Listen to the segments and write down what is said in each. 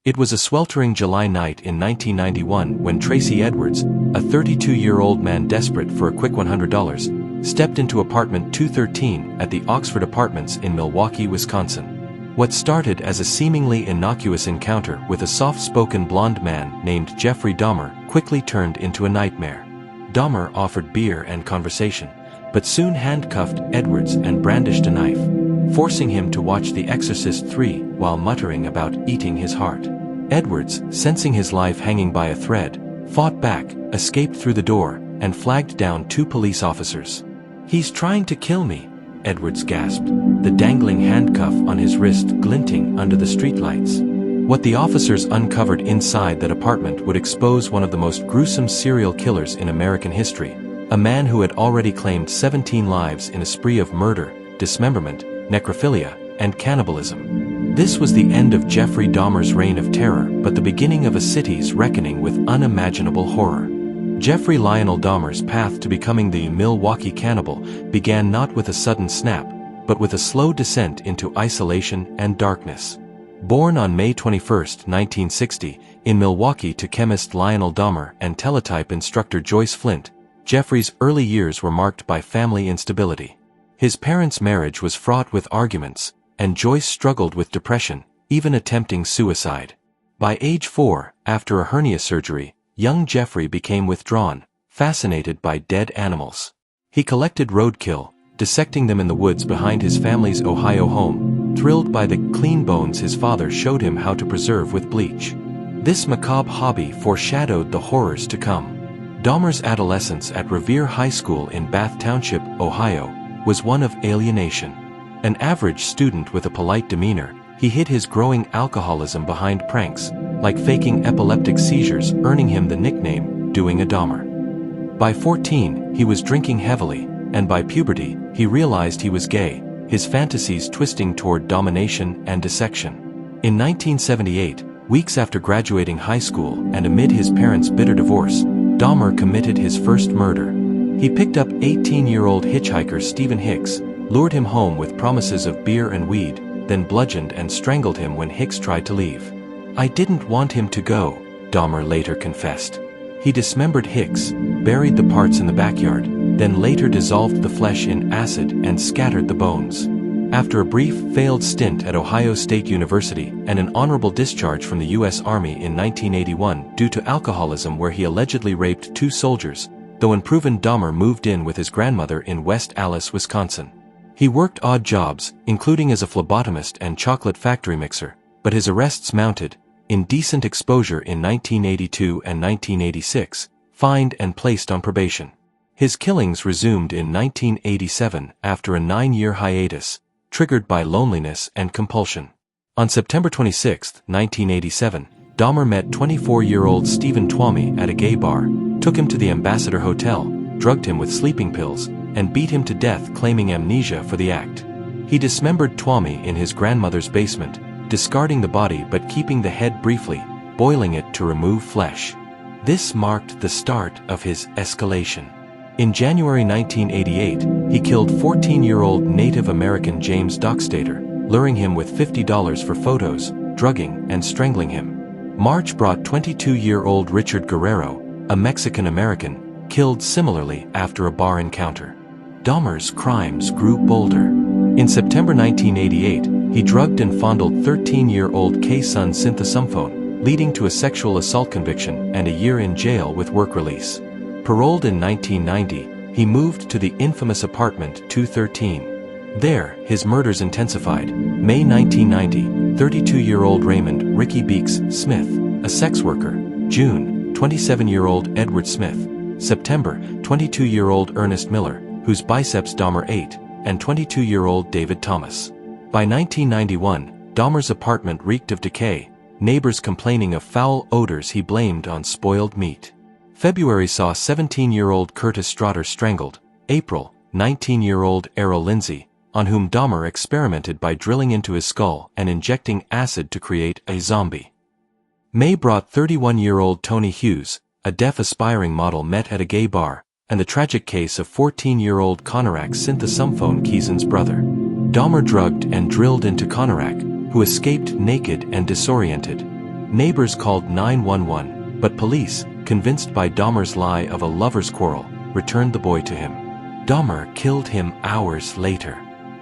It was a sweltering July night in 1991 when Tracy Edwards, a 32-year-old man desperate for a quick $100, stepped into apartment 213 at the Oxford Apartments in Milwaukee, Wisconsin. What started as a seemingly innocuous encounter with a soft-spoken blonde man named Jeffrey Dahmer quickly turned into a nightmare. Dahmer offered beer and conversation, but soon handcuffed Edwards and brandished a knife, forcing him to watch The Exorcist 3 while muttering about eating his heart. Edwards, sensing his life hanging by a thread, fought back, escaped through the door, and flagged down 2 police officers. "He's trying to kill me," Edwards gasped, the dangling handcuff on his wrist glinting under the streetlights. What the officers uncovered inside that apartment would expose one of the most gruesome serial killers in American history, a man who had already claimed 17 lives in a spree of murder, dismemberment, necrophilia, and cannibalism. This was the end of Jeffrey Dahmer's reign of terror, but the beginning of a city's reckoning with unimaginable horror. Jeffrey Lionel Dahmer's path to becoming the Milwaukee Cannibal began not with a sudden snap, but with a slow descent into isolation and darkness. Born on May 21, 1960, in Milwaukee to chemist Lionel Dahmer and teletype instructor Joyce Flint, Jeffrey's early years were marked by family instability. His parents' marriage was fraught with arguments, and Joyce struggled with depression, even attempting suicide. By age 4, after a hernia surgery, young Jeffrey became withdrawn, fascinated by dead animals. He collected roadkill, dissecting them in the woods behind his family's Ohio home, thrilled by the clean bones his father showed him how to preserve with bleach. This macabre hobby foreshadowed the horrors to come. Dahmer's adolescence at Revere High School in Bath Township, Ohio, was one of alienation. An average student with a polite demeanor, he hid his growing alcoholism behind pranks, like faking epileptic seizures, earning him the nickname, "Doing a Dahmer." By 14, he was drinking heavily, and by puberty, he realized he was gay, his fantasies twisting toward domination and dissection. In 1978, weeks after graduating high school and amid his parents' bitter divorce, Dahmer committed his first murder. He picked up 18-year-old hitchhiker Stephen Hicks, lured him home with promises of beer and weed, then bludgeoned and strangled him when Hicks tried to leave. "I didn't want him to go," Dahmer later confessed. He dismembered Hicks, buried the parts in the backyard, then later dissolved the flesh in acid and scattered the bones. After a brief, failed stint at Ohio State University and an honorable discharge from the U.S. Army in 1981 due to alcoholism where he allegedly raped 2 soldiers, though unproven, Dahmer moved in with his grandmother in West Allis, Wisconsin. He worked odd jobs, including as a phlebotomist and chocolate factory mixer, but his arrests mounted, indecent exposure in 1982 and 1986, fined and placed on probation. His killings resumed in 1987 after a 9-year hiatus, triggered by loneliness and compulsion. On September 26, 1987, Dahmer met 24-year-old Stephen Twomey at a gay bar, took him to the Ambassador Hotel, drugged him with sleeping pills, and beat him to death, claiming amnesia for the act. He dismembered Twomey in his grandmother's basement, discarding the body but keeping the head briefly, boiling it to remove flesh. This marked the start of his escalation. In January 1988, he killed 14-year-old Native American James Dockstader, luring him with $50 for photos, drugging and strangling him. March brought 22-year-old Richard Guerrero, a Mexican-American, killed similarly after a bar encounter. Dahmer's crimes grew bolder. In September 1988, he drugged and fondled 13-year-old Kay-Sun Syntha, leading to a sexual assault conviction and a year in jail with work release. Paroled in 1990, he moved to the infamous apartment 213. There, his murders intensified. May 1990, 32-year-old Raymond "Ricky Beeks" Smith, a sex worker. June, 27-year-old Edward Smith. September, 22-year-old Ernest Miller, whose biceps Dahmer ate, and 22-year-old David Thomas. By 1991, Dahmer's apartment reeked of decay, neighbors complaining of foul odors he blamed on spoiled meat. February saw 17-year-old Curtis Straughter strangled. April, 19-year-old Errol Lindsay, on whom Dahmer experimented by drilling into his skull and injecting acid to create a zombie. May brought 31-year-old Tony Hughes, a deaf aspiring model met at a gay bar, and the tragic case of 14-year-old Conorak Syntha Keeson's brother. Dahmer drugged and drilled into Conorak, who escaped naked and disoriented. Neighbors called 911, but police, convinced by Dahmer's lie of a lover's quarrel, returned the boy to him. Dahmer killed him hours later.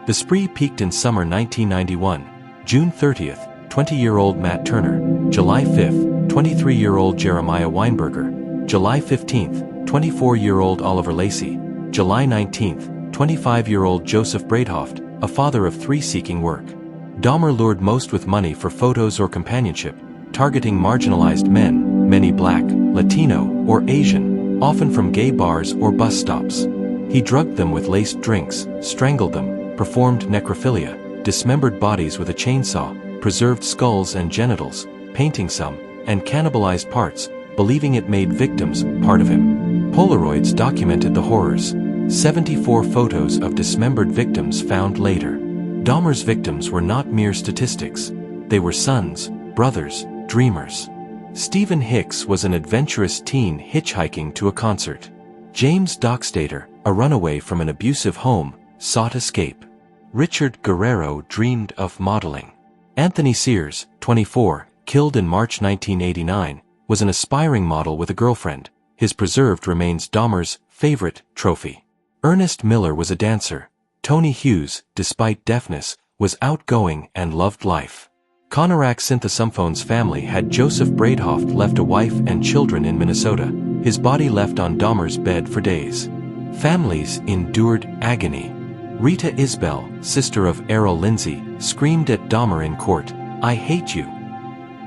The spree peaked in summer 1991. June 30th, 20-year-old Matt Turner. July 5th, 23-year-old Jeremiah Weinberger. July 15th, 24-year-old Oliver Lacey. July 19th, 25-year-old Joseph Braidhoft, a father of 3 seeking work. Dahmer lured most with money for photos or companionship, targeting marginalized men, many Black, Latino, or Asian, often from gay bars or bus stops. He drugged them with laced drinks, strangled them, performed necrophilia, dismembered bodies with a chainsaw, preserved skulls and genitals, painting some, and cannibalized parts, believing it made victims part of him. Polaroids documented the horrors. 74 photos of dismembered victims found later. Dahmer's victims were not mere statistics. They were sons, brothers, dreamers. Stephen Hicks was an adventurous teen hitchhiking to a concert. James Dockstader, a runaway from an abusive home, sought escape. Richard Guerrero dreamed of modeling. Anthony Sears, 24, killed in March 1989, was an aspiring model with a girlfriend. His preserved remains Dahmer's favorite trophy. Ernest Miller was a dancer. Tony Hughes, despite deafness, was outgoing and loved life. Conorak Synthesophone's family had Joseph Braidhoft left a wife and children in Minnesota, his body left on Dahmer's bed for days. Families endured agony. Rita Isbell, sister of Errol Lindsay, screamed at Dahmer in court, "I hate you."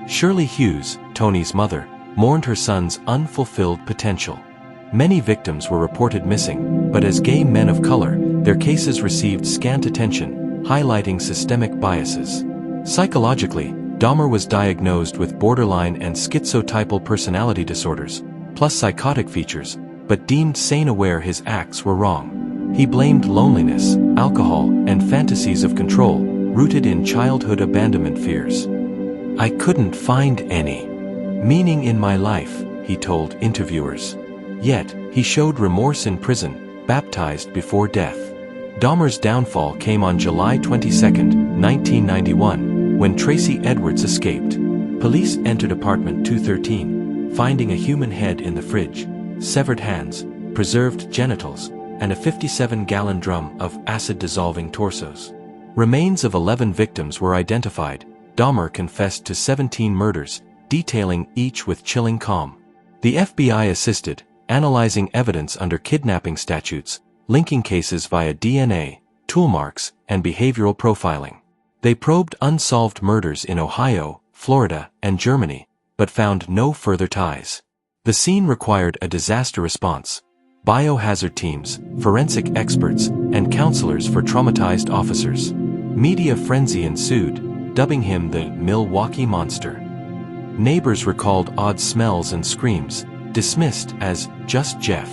Shirley Hughes, Tony's mother, mourned her son's unfulfilled potential. Many victims were reported missing, but as gay men of color, their cases received scant attention, highlighting systemic biases. Psychologically, Dahmer was diagnosed with borderline and schizotypal personality disorders, plus psychotic features, but deemed sane-aware his acts were wrong. He blamed loneliness, alcohol, and fantasies of control, rooted in childhood abandonment fears. "I couldn't find any meaning in my life," he told interviewers. Yet, he showed remorse in prison, baptized before death. Dahmer's downfall came on July 22, 1991, when Tracy Edwards escaped. Police entered apartment 213, finding a human head in the fridge, severed hands, preserved genitals, and a 57-gallon drum of acid-dissolving torsos. Remains of 11 victims were identified. Dahmer confessed to 17 murders, detailing each with chilling calm. The FBI assisted, analyzing evidence under kidnapping statutes, linking cases via DNA, tool marks, and behavioral profiling. They probed unsolved murders in Ohio, Florida, and Germany, but found no further ties. The scene required a disaster response. Biohazard teams, forensic experts, and counselors for traumatized officers. Media frenzy ensued, dubbing him the Milwaukee Monster. Neighbors recalled odd smells and screams, dismissed as just Jeff.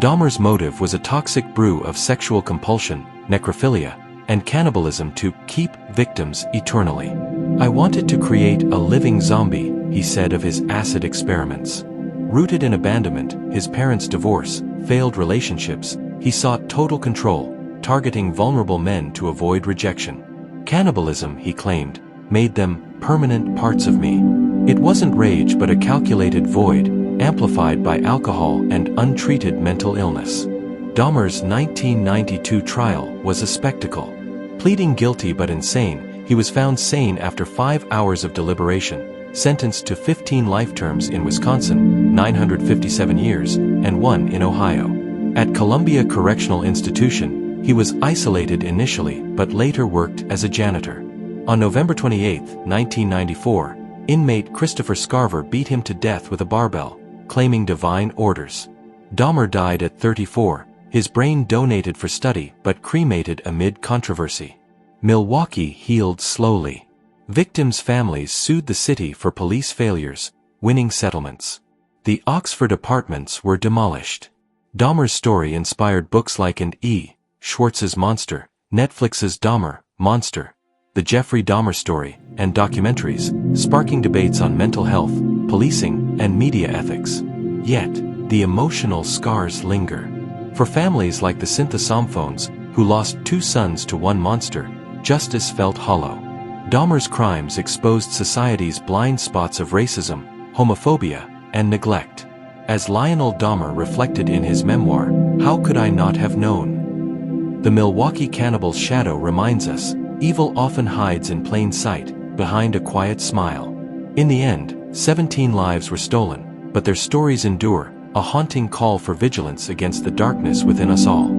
Dahmer's motive was a toxic brew of sexual compulsion, necrophilia, and cannibalism to keep victims eternally. "I wanted to create a living zombie," he said of his acid experiments. Rooted in abandonment, his parents' divorce, failed relationships, he sought total control, targeting vulnerable men to avoid rejection. Cannibalism, he claimed, made them permanent parts of me. It wasn't rage but a calculated void, amplified by alcohol and untreated mental illness. Dahmer's 1992 trial was a spectacle. Pleading guilty but insane, he was found sane after 5 hours of deliberation, sentenced to 15 life terms in Wisconsin, 957 years, and 1 in Ohio. At Columbia Correctional Institution, he was isolated initially but later worked as a janitor. On November 28, 1994, inmate Christopher Scarver beat him to death with a barbell, claiming divine orders. Dahmer died at 34, his brain donated for study but cremated amid controversy. Milwaukee healed slowly. Victims' families sued the city for police failures, winning settlements. The Oxford apartments were demolished. Dahmer's story inspired books like & E. Schwartz's Monster, Netflix's Dahmer, Monster, The Jeffrey Dahmer Story, and documentaries, sparking debates on mental health, policing, and media ethics. Yet, the emotional scars linger. For families like the Synthesophones, who lost 2 sons to one monster, justice felt hollow. Dahmer's crimes exposed society's blind spots of racism, homophobia, and neglect. As Lionel Dahmer reflected in his memoir, "How could I not have known?" The Milwaukee Cannibal's shadow reminds us, evil often hides in plain sight, behind a quiet smile. In the end, 17 lives were stolen, but their stories endure, a haunting call for vigilance against the darkness within us all.